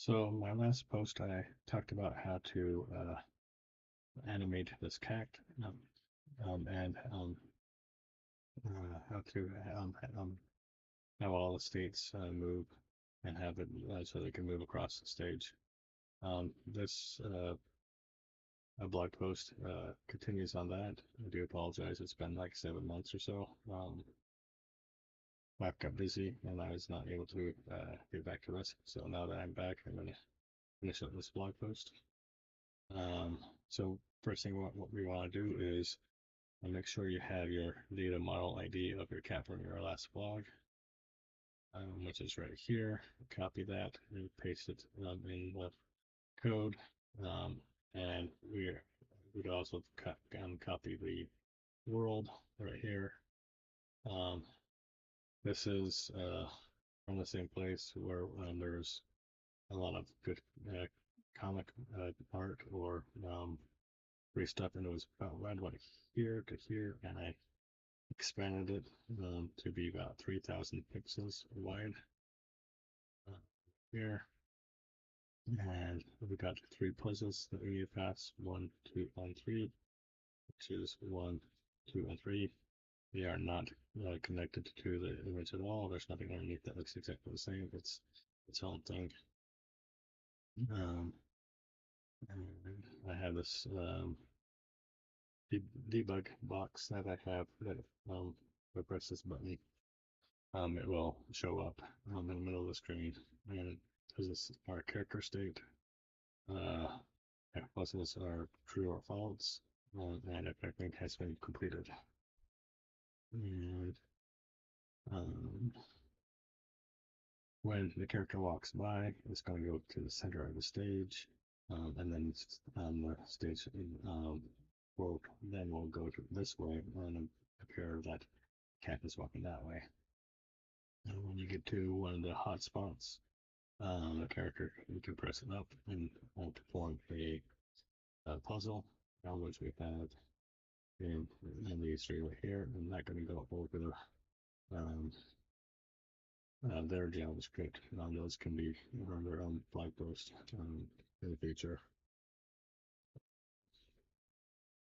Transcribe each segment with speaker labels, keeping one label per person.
Speaker 1: So my last post, I talked about how to animate this cat and how to have all the states move and have it so they can move across the stage. This blog post continues on that. I do apologize. It's been like 7 months or so. Life got busy and I was not able to get back to this. So now that I'm back, I'm going to finish up this blog post. So first thing what we want to do is make sure you have your data model ID of your cat from your last blog, which is right here. Copy that and paste it in the code, and we'd also copy the world right here. This is from the same place where there's a lot of good comic art or free stuff, and it was about right about here to here, and I expanded it to be about 3,000 pixels wide here. And we got 3 puzzles that we need to pass: 1, 2, and 3, which is 1, 2, and 3. They are not connected to the image at all. There's nothing underneath that looks exactly the same. It's its own thing. And I have this debug box that I have that if I press this button, it will show up in the middle of the screen, and it does this our character state. Puzzles are true or false, and if everything has been completed. And when the character walks by, it's going to go to the center of the stage, and then the stage will then will go to this way and appear that cat is walking that way. And when you get to one of the hotspots, the character, you can press it up and perform a puzzle, which we have in these three right here. I'm not going to go over their JavaScript. Those can be on their own blog post in the future.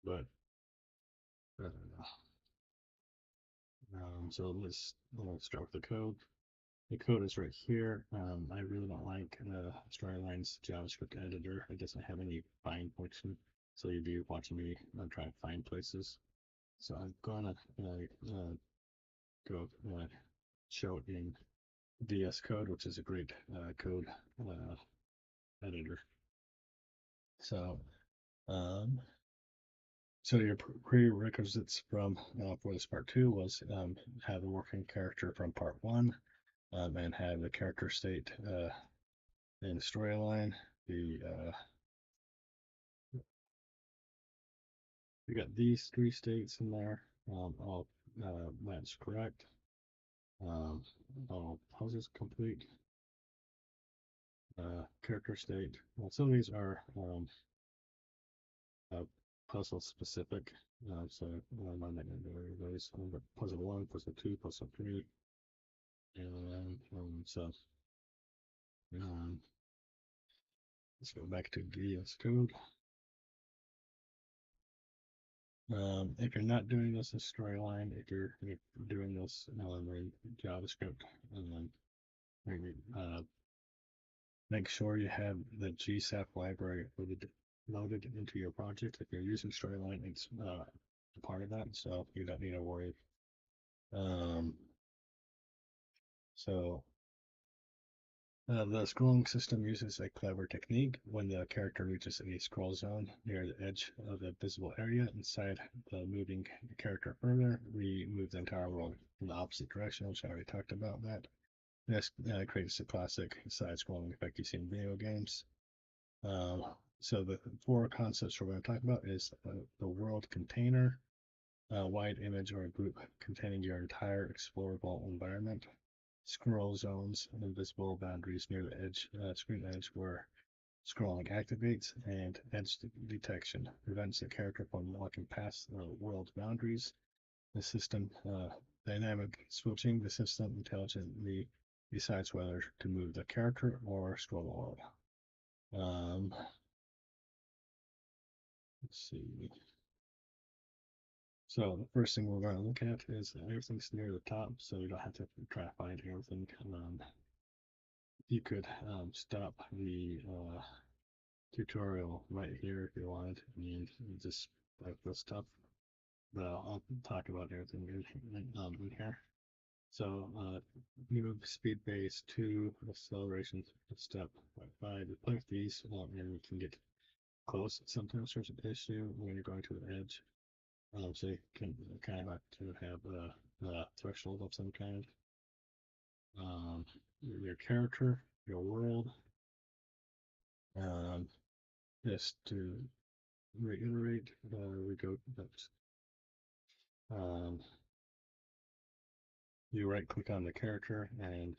Speaker 1: But so let's start with the code. The code is right here. I really don't like Storyline's JavaScript editor. It doesn't have any find function, so you'd be watching me try to find places. So I'm gonna go show it in VS Code, which is a great code editor. So, so your prerequisites from for this part 2 was have a working character from part 1, and have the character state in the storyline. We got these 3 states in there. All match correct. All puzzles complete. Character state. Well, some of these are puzzle specific, so I'm not going to go those. But puzzle 1, puzzle 2, puzzle 3, and so let's go back to VS Code. If you're not doing this in Storyline, if you're doing this in JavaScript, maybe make sure you have the GSAP library loaded into your project. If you're using Storyline, it's a part of that, so you don't need to worry. The scrolling system uses a clever technique. When the character reaches a scroll zone near the edge of the visible area inside the moving character further, we move the entire world in the opposite direction, which I already talked about that. This creates a classic side-scrolling effect you see in video games. So the 4 concepts we're going to talk about is the world container, wide image or a group containing your entire explorable environment, scroll zones, invisible boundaries near the edge, screen edge where scrolling activates, and edge detection prevents the character from walking past the world boundaries. The system dynamic switching, the system intelligently decides whether to move the character or scroll the world. Let's see. So the first thing we're going to look at is everything's near the top, so you don't have to try to find everything. You could stop the tutorial right here if you wanted, and just like this stuff. But I'll talk about everything in here. So move speed base 2, acceleration step by 5. You play with these, and you can get close. Sometimes there's an issue when you're going to the edge. So you can kind of have to have a threshold of some kind. Your character, your world. Just to reiterate, we go that you right click on the character and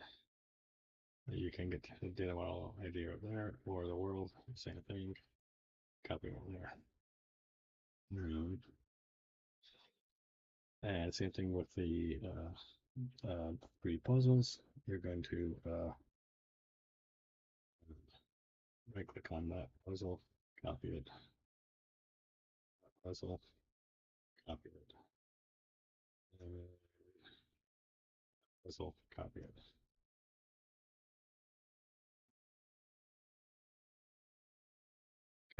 Speaker 1: you can get the data model ID over there, or the world, same thing, copy over there. And same thing with the 3 puzzles. You're going to right click on that puzzle, copy it, puzzle, copy it, puzzle, copy it.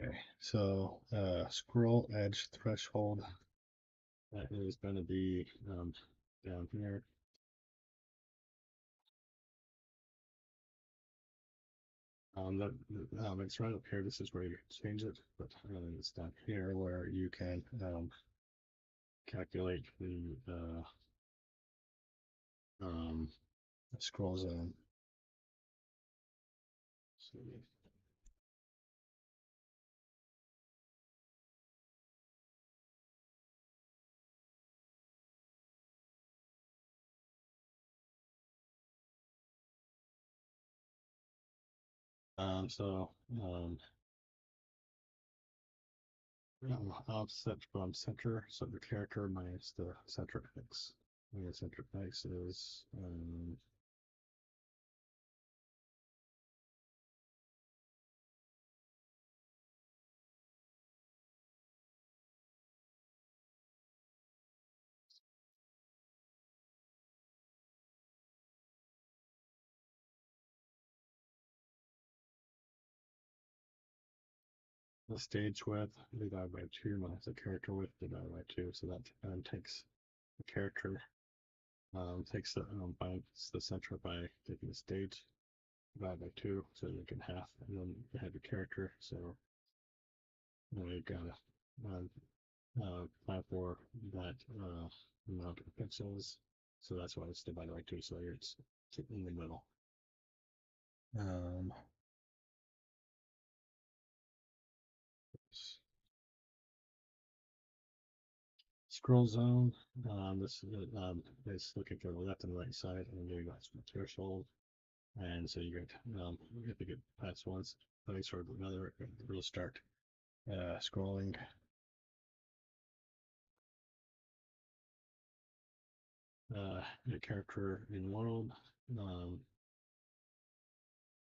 Speaker 1: Okay, so scroll edge threshold, that is going to be down here. It's right up here. This is where you change it, but it's down here where you can calculate the scroll zone. Offset from center, so the character minus the center X. And the center X is the stage width divided by 2 minus the character width divided by 2. So that takes the character, takes binds the center by taking the stage divided by 2, so you can half, and then you have your character. So you gotta plan for that amount of pixels. So that's why it's divided by 2. So it's in the middle. Scroll zone. This is looking for the left and right side, and you got some threshold, and so you get you have to get past one place or another, it'll start scrolling. Your character in world.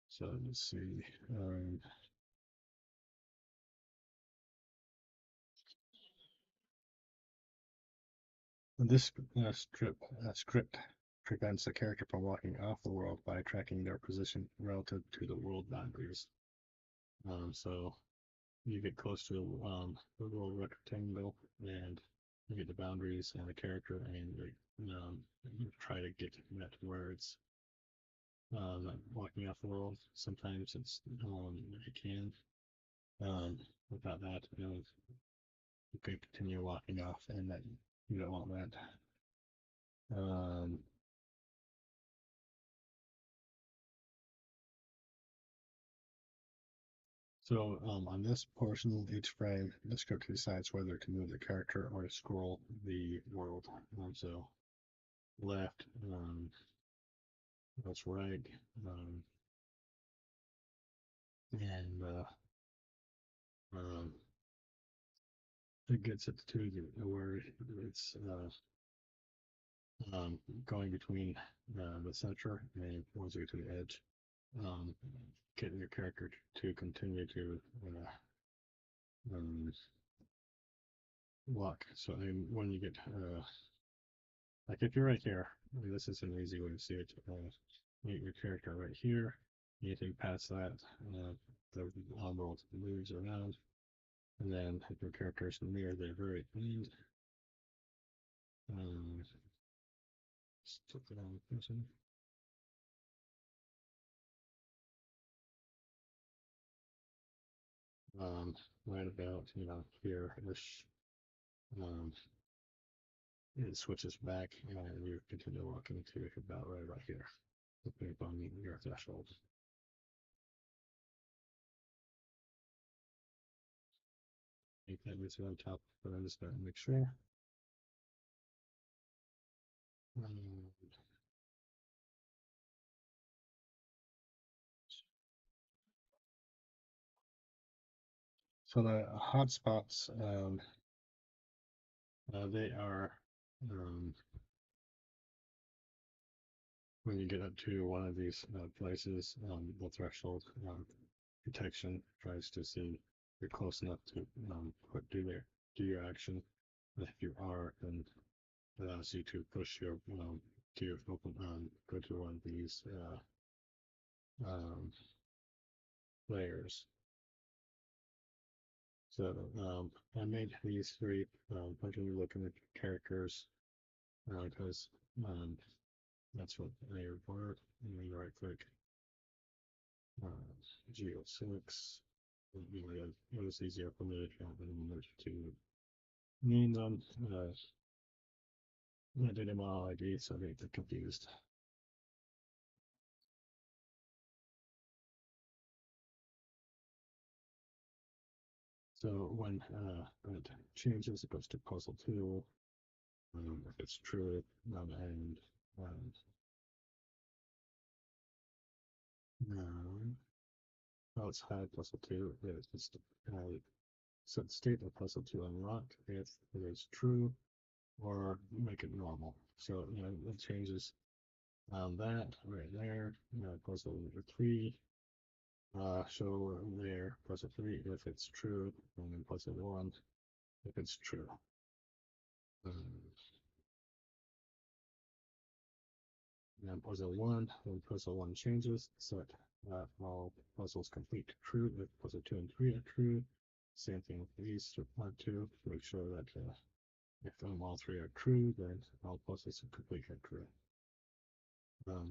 Speaker 1: So let's see. This script prevents the character from walking off the world by tracking their position relative to the world boundaries. So you get close to the world rectangle, and you get the boundaries and the character, and you try to get that to where it's not walking off the world. Sometimes it's it can. Without that, you can continue walking off, and that you don't want that. So on this portion, each frame, the script decides whether to move the character or to scroll the world. So left, that's right, and it gets it to where it's going between the center and once you get to the edge, getting your character to continue to um, walk. So when you get like if you're right here, this is an easy way to see it. Meet your character right here. Anything past that, the world moves around. And then if your character is near the very end, just click it on the person. Right about here-ish, it switches back and you continue walking to about right here, depending upon your threshold. Make that move on top, but I'm just going to make sure. So the hotspots, they are when you get up to one of these places, the threshold detection tries to see if you're close enough to do your action. And if you are, then it allows you to push your to open go to one of these layers. So I made these three when you're looking at characters because that's what they were. And then you right click Geo6. It was easier for me to name them. I did them all ID, so they get confused. So when it changes, it goes to puzzle 2. If it's true, and oh, it's high puzzle 2. It's just set state of puzzle 2 unlocked if it is true, or make it normal. So it changes that right there. Puzzle number 3. Show there puzzle 3 if it's true, and then puzzle 1 if it's true. And puzzle 1, when puzzle 1 changes, set all puzzles complete to true if puzzle 2 and 3 are true. Same thing with these 2. Make sure that if all 3 are true, then all puzzles are complete and true.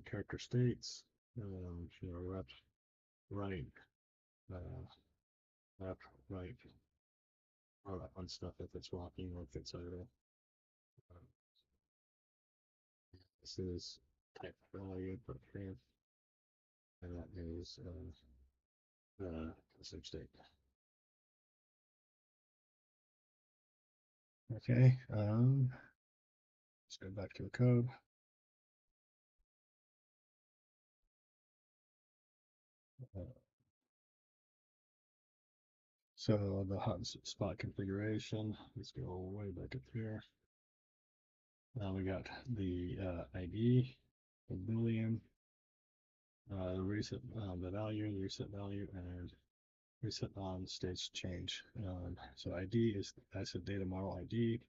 Speaker 1: Character states, left, right, left, right, all that fun stuff if it's walking or if it's idle. This is type value per frame, and that is custom state. Okay, let's go back to the code. So the hotspot configuration, let's go way back up here. Now we got the ID, the Boolean, reset the value, reset value, and reset on stage change. So ID is that's a data model ID,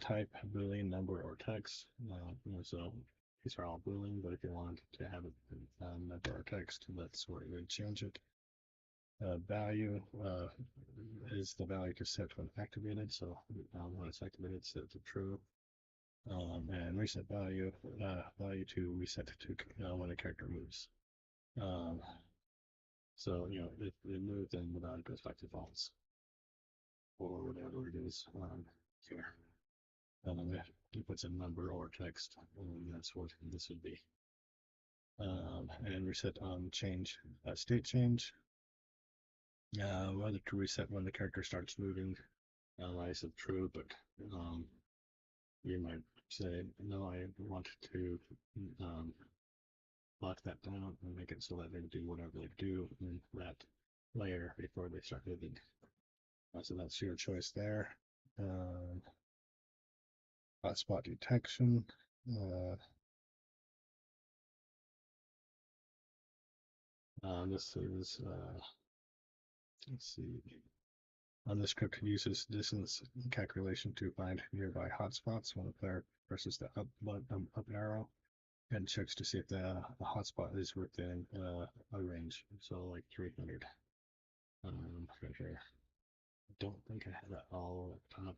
Speaker 1: type Boolean, number, or text. So these are all Boolean, but if you want to have it number or text, that's where you would change it. Value is the value to set when activated. So when it's activated, set to true. And reset value, value to reset to when a character moves. So if it moves, then the value goes back to false, or whatever it is here. If it puts a number or text, that's what this would be. And reset on change, state change. Whether to reset when the character starts moving. I said true, but you might say no. I want to lock that down and make it so that they do whatever they do in that layer before they start moving. So that's your choice there. Hotspot detection. This is, let's see. The script uses distance calculation to find nearby hotspots when the player presses the up button, up arrow, and checks to see if the hotspot is within a range. So like 300. Right here. I don't think I have that all up.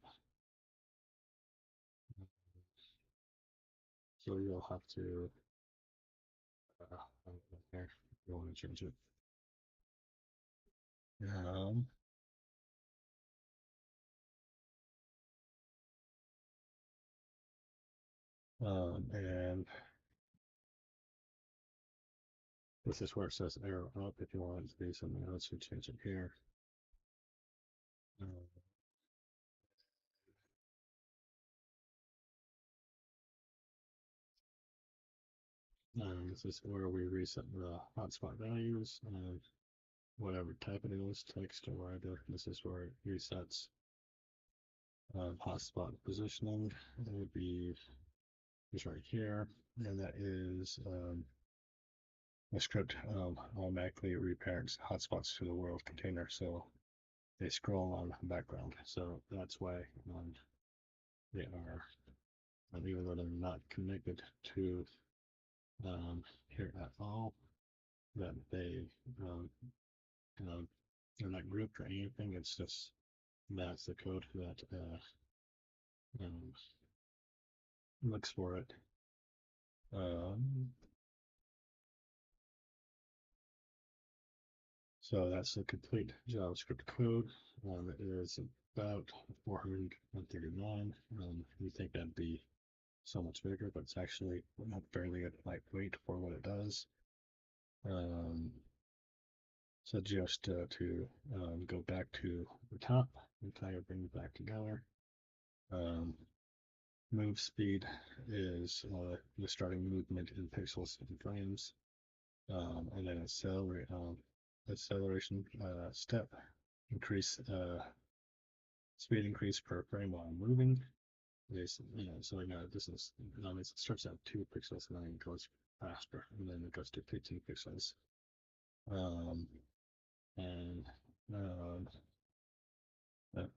Speaker 1: So you'll have to there. You want to change it. And this is where it says arrow up. If you want it to be something else, you change it here. This is where we reset the hotspot values and whatever type it is, text or whatever. This is where it resets hotspot positioning. It would be is right here, and that is the script automatically reparents hotspots to the world container, so they scroll on the background. So that's why they are, even though they're not connected to here at all, that they they're not grouped or anything. It's just that's the code that looks for it. So that's the complete JavaScript code. It is about 439. You think that'd be so much bigger, but it's actually not fairly lightweight for what it does. So just to go back to the top and kind of bring it back together. Move speed is the starting movement in pixels and frames, and then acceleration step increase speed increase per frame while moving. So this is it starts at 2 pixels and then it goes faster, and then it goes to 15 pixels. The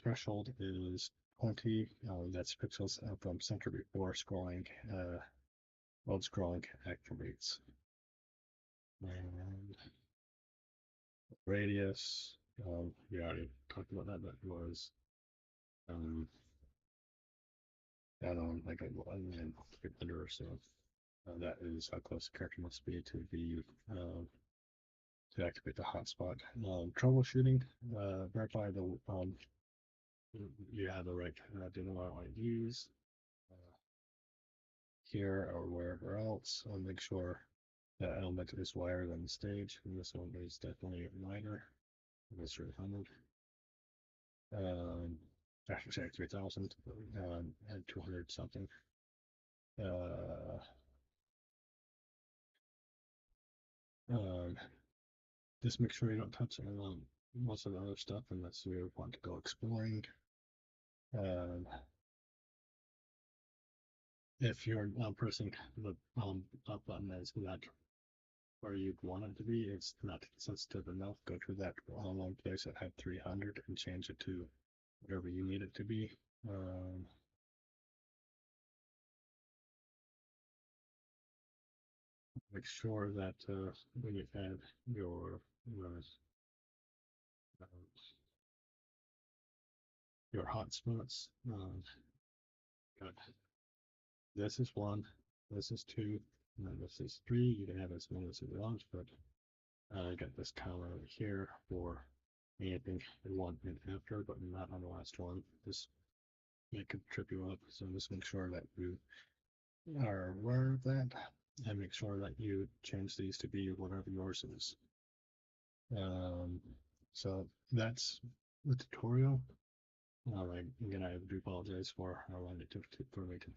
Speaker 1: threshold is 20. That's pixels from center before scrolling. While scrolling activates. And radius. We already talked about that. That was down on like a 100 or so. That is how close the character must be to be to activate the hotspot. Troubleshooting. Verify the you have the right identifier IDs here or wherever else. Make sure that element is wider than the stage, and this one is definitely wider. This 300. Actually, 3000 and 200 something. Just make sure you don't touch most of the other stuff unless you want to go exploring. If you're pressing the up button is not where you'd want it to be, it's not sensitive enough. Go to that one place that had 300 and change it to whatever you need it to be. Make sure that when you add your hotspots, this is 1, this is 2, and this is 3. You can have as many as you want, but I got this counter over here for anything you want in after, but not on the last one. This may could trip you up, so just make sure that you are aware of that, and make sure that you change these to be whatever yours is. So that's the tutorial. Again, I do apologize for how long it took for me to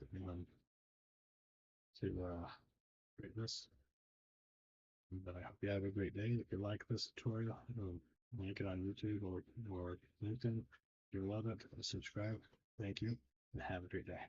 Speaker 1: create this. But I hope you have a great day. If you like this tutorial, like it on YouTube or LinkedIn. If you love it, subscribe. Thank you, and have a great day.